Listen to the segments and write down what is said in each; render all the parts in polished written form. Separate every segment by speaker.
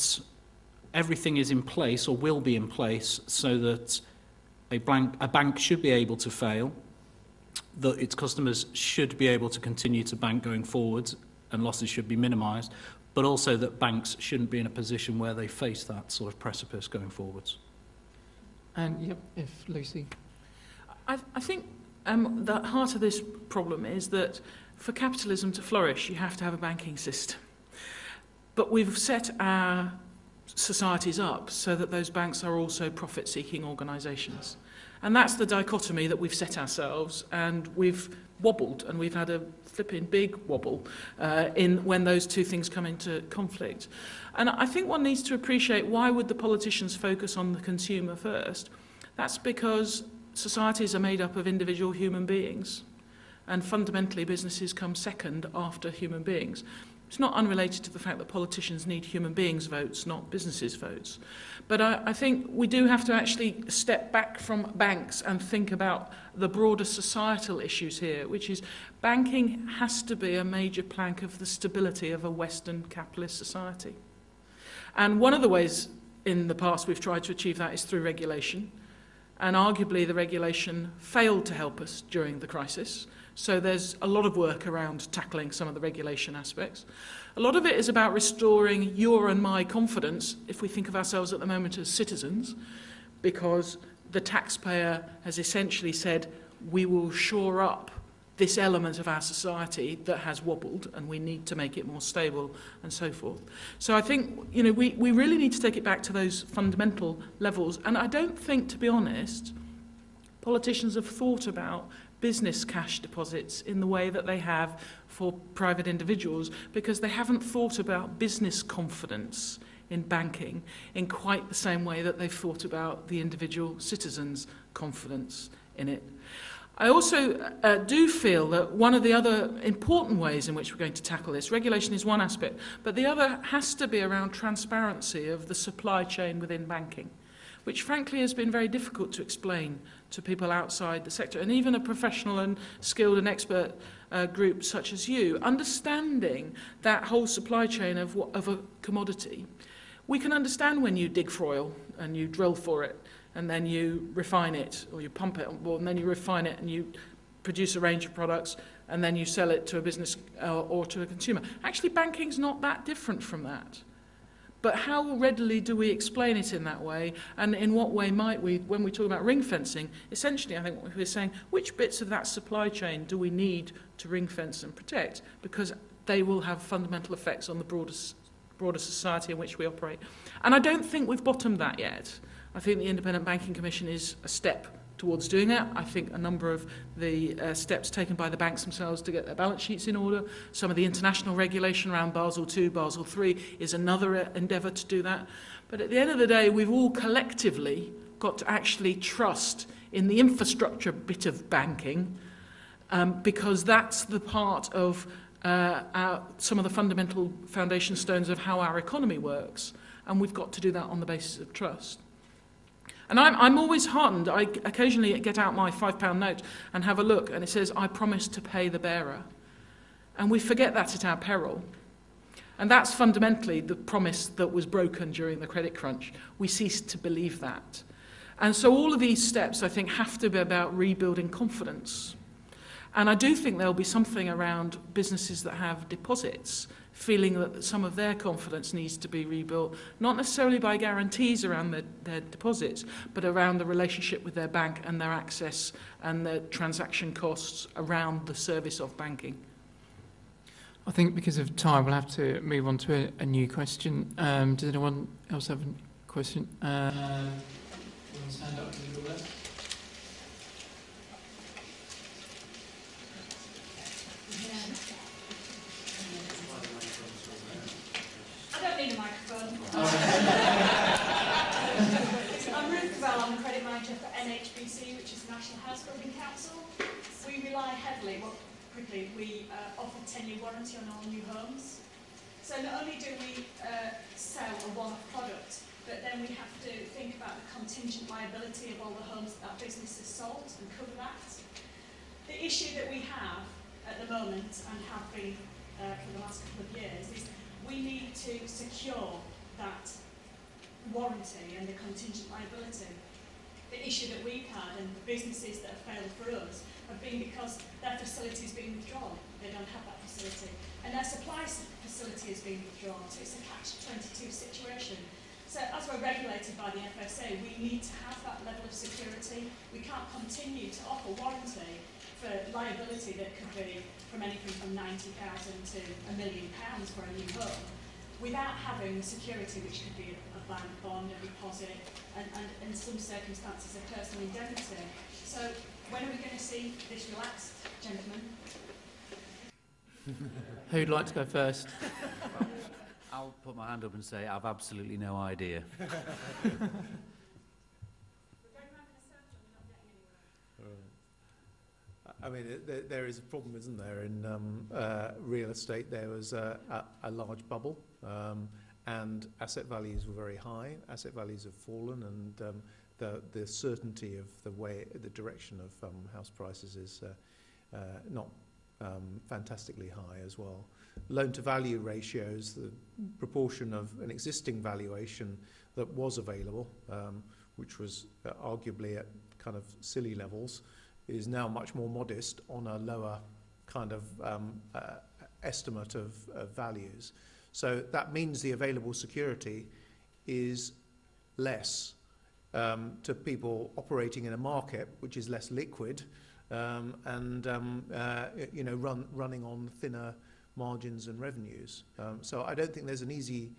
Speaker 1: that everything is in place or will be in place so that a bank should be able to fail, that its customers should be able to continue to bank going forward and losses should be minimised, but also that banks shouldn't be in a position where they face that sort of precipice going forwards.
Speaker 2: And yep, if Lucy.
Speaker 3: I think the heart of this problem is that for capitalism to flourish, you have to have a banking system. But we've set our societies up so that those banks are also profit-seeking organisations. And that's the dichotomy that we've set ourselves, and we've wobbled, and we've had a flipping big wobble when those two things come into conflict. And I think one needs to appreciate, why would the politicians focus on the consumer first? That's because societies are made up of individual human beings, and fundamentally businesses come second after human beings. It's not unrelated to the fact that politicians need human beings' votes, not businesses' votes. But I think we do have to actually step back from banks and think about the broader societal issues here, which is banking has to be a major plank of the stability of a Western capitalist society. And one of the ways in the past we've tried to achieve that is through regulation. And arguably the regulation failed to help us during the crisis. So there's a lot of work around tackling some of the regulation aspects. A lot of it is about restoring your and my confidence, if we think of ourselves at the moment as citizens, because the taxpayer has essentially said, we will shore up this element of our society that has wobbled, and we need to make it more stable and so forth. So I think, we really need to take it back to those fundamental levels. And I don't think, to be honest, politicians have thought about business cash deposits in the way that they have for private individuals, because they haven't thought about business confidence in banking in quite the same way that they've thought about the individual citizen's confidence in it. I also do feel that one of the other important ways in which we're going to tackle this, regulation is one aspect, but the other has to be around transparency of the supply chain within banking, which frankly has been very difficult to explain to people outside the sector, and even a professional and skilled and expert group such as you, understanding that whole supply chain of a commodity. We can understand when you dig for oil and you drill for it, and then you refine it, or you pump it, and then you refine it and you produce a range of products, and then you sell it to a business or to a consumer. Actually, banking's not that different from that. But how readily do we explain it in that way? And in what way might we, when we talk about ring fencing, essentially I think what we're saying, which bits of that supply chain do we need to ring fence and protect? Because they will have fundamental effects on the broader society in which we operate. And I don't think we've bottomed that yet. I think the Independent Banking Commission is a step towards doing that. I think a number of the steps taken by the banks themselves to get their balance sheets in order, some of the international regulation around Basel II, Basel III is another endeavour to do that. But at the end of the day, we've all collectively got to actually trust in the infrastructure bit of banking, because that's the part of some of the fundamental foundation stones of how our economy works, and we've got to do that on the basis of trust. And I'm always heartened. I occasionally get out my £5 note and have a look, and it says, I promise to pay the bearer. And we forget that at our peril. And that's fundamentally the promise that was broken during the credit crunch. We ceased to believe that. And so all of these steps, I think, have to be about rebuilding confidence. And I do think there'll be something around businesses that have deposits, feeling that some of their confidence needs to be rebuilt, not necessarily by guarantees around their deposits, but around the relationship with their bank and their access and the transaction costs around the service of banking.
Speaker 2: I think because of time, we'll have to move on to a new question. Does anyone else have a question? Stand up in the middle there.
Speaker 4: A microphone. I'm Ruth Cavell, I'm the credit manager for NHBC, which is the National House Building Council. We rely heavily, we offer 10-year warranty on all new homes. So not only do we sell a one-off product, but then we have to think about the contingent liability of all the homes that business has sold and cover that. The issue that we have at the moment, and have been for the last couple of years, is we need to secure that warranty and the contingent liability. The issue that we've had and the businesses that have failed for us have been because their facility has been withdrawn. They don't have that facility. And their supply facility has been withdrawn. So it's a catch-22 situation. So as we're regulated by the FSA, we need to have that level of security. We can't continue to offer warranty for liability that could be from anything from £90,000 to £1 million for a new home, without having the security, which could be a bank bond, a deposit, and in some circumstances a personal indemnity. So when are we going to see this relaxed, gentlemen?
Speaker 2: Who'd like to go first?
Speaker 5: I'll put my hand up and say I've absolutely no idea.
Speaker 6: I mean, there is a problem, isn't there? In real estate, there was a large bubble, and asset values were very high. Asset values have fallen, and the certainty of the direction of house prices is not fantastically high as well. Loan-to-value ratios, the proportion of an existing valuation that was available, which was arguably at kind of silly levels, is now much more modest on a lower kind of estimate of values. So that means the available security is less to people operating in a market which is less liquid and running on thinner margins and revenues. So I don't think there's an easy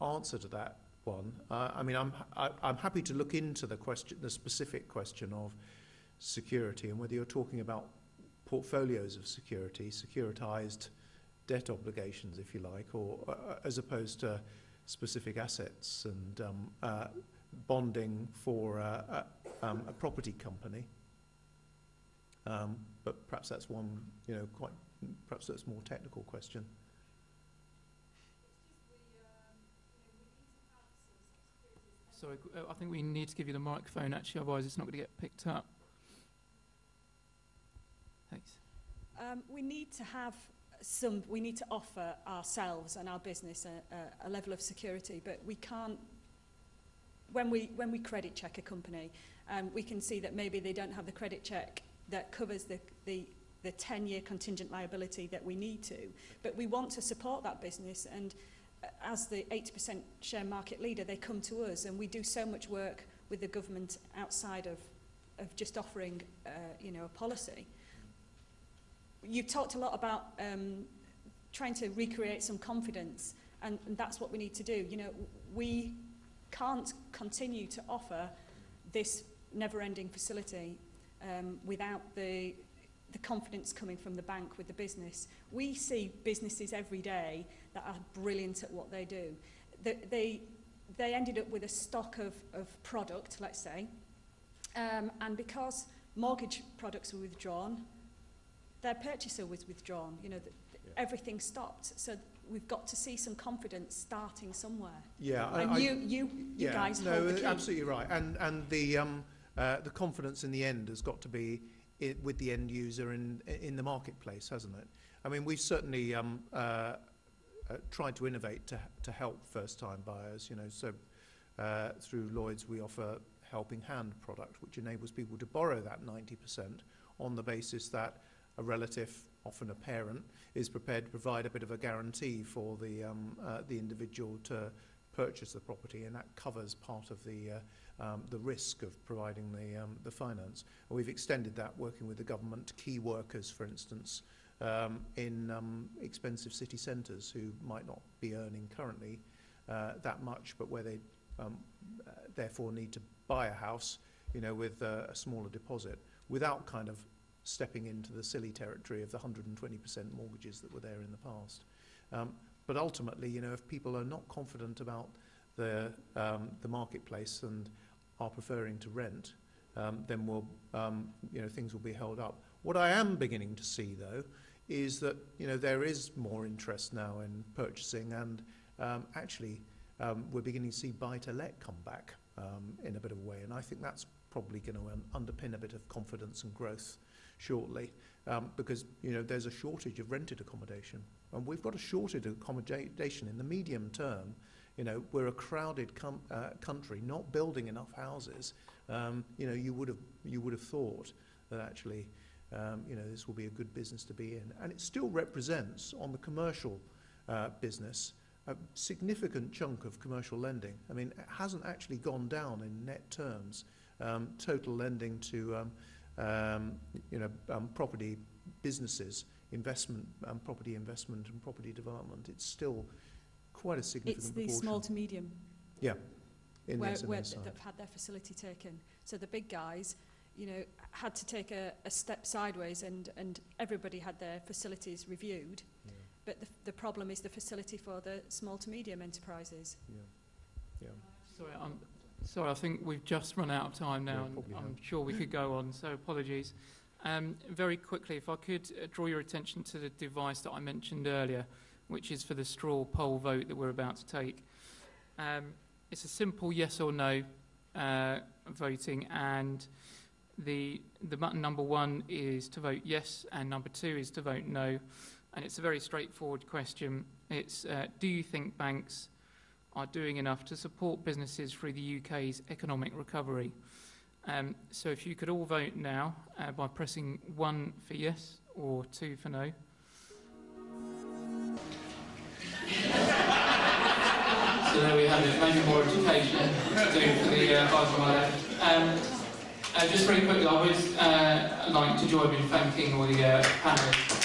Speaker 6: answer to that one. I mean, I'm happy to look into the specific question of security and whether you're talking about portfolios of security, securitized debt obligations, if you like, or as opposed to specific assets and bonding for a property company. But perhaps that's one, perhaps that's a more technical question.
Speaker 2: Sorry, I think we need to give you the microphone, actually, otherwise it's not going to get picked up. Thanks.
Speaker 4: We need to offer ourselves and our business a level of security, but we can't. When we credit check a company, we can see that maybe they don't have the credit check that covers the 10-year contingent liability that we need to. But we want to support that business, and as the 80% share market leader, they come to us, and we do so much work with the government outside of just offering a policy. You talked a lot about trying to recreate some confidence, and that's what we need to do. We can't continue to offer this never-ending facility without the confidence coming from the bank with the business. We see businesses every day that are brilliant at what they do. They ended up with a stock of product, let's say, and because mortgage products were withdrawn, their purchaser was withdrawn. Everything stopped. So we've got to see some confidence starting somewhere.
Speaker 6: Yeah,
Speaker 4: and you guys hold the key.
Speaker 6: Absolutely right. And the confidence in the end has got to be with the end user in the marketplace, hasn't it? I mean, we've certainly tried to innovate to help first-time buyers. So through Lloyds we offer Helping Hand product, which enables people to borrow that 90% on the basis that a relative, often a parent, is prepared to provide a bit of a guarantee for the individual to purchase the property, and that covers part of the risk of providing the finance. And we've extended that, working with the government, to key workers, for instance, in expensive city centres who might not be earning currently that much, but where they therefore need to buy a house, with a smaller deposit, without kind of stepping into the silly territory of the 120% mortgages that were there in the past. But ultimately, if people are not confident about the marketplace and are preferring to rent, then things will be held up. What I am beginning to see, though, is that there is more interest now in purchasing, and actually we're beginning to see buy-to-let come back in a bit of a way, and I think that's probably going to underpin a bit of confidence and growth shortly, because there's a shortage of rented accommodation, and we've got a shortage of accommodation in the medium term. You know, we're a crowded country, not building enough houses. You know, you would have thought that actually, you know, this will be a good business to be in, and it still represents on the commercial business a significant chunk of commercial lending. I mean, it hasn't actually gone down in net terms. Total lending to you know, property businesses, investment, property investment and property development, it's still quite a significant
Speaker 4: It's the
Speaker 6: proportion.
Speaker 4: small to medium
Speaker 6: Yeah, in
Speaker 4: where
Speaker 6: the SME side.
Speaker 4: that have had their facility taken. So the big guys, you know, had to take a step sideways, and everybody had their facilities reviewed.
Speaker 6: Yeah,
Speaker 4: But the problem is the facility for the small to medium enterprises.
Speaker 6: yeah, yeah.
Speaker 2: Sorry, I think we've just run out of time now,
Speaker 6: Yeah,
Speaker 2: and
Speaker 6: probably
Speaker 2: I'm
Speaker 6: have.
Speaker 2: sure we could go on, so apologies. Very quickly, if I could draw your attention to the device that I mentioned earlier, which is for the straw poll vote that we're about to take. It's a simple yes or no voting, and the button number 1 is to vote yes, and number 2 is to vote no. And it's a very straightforward question. It's, do you think banks are doing enough to support businesses through the UK's economic recovery? So if you could all vote now by pressing 1 for yes or 2 for no. So there we have it, maybe more education to do for the guys on my left. Just very quickly, I would like to join in thanking all the panelists.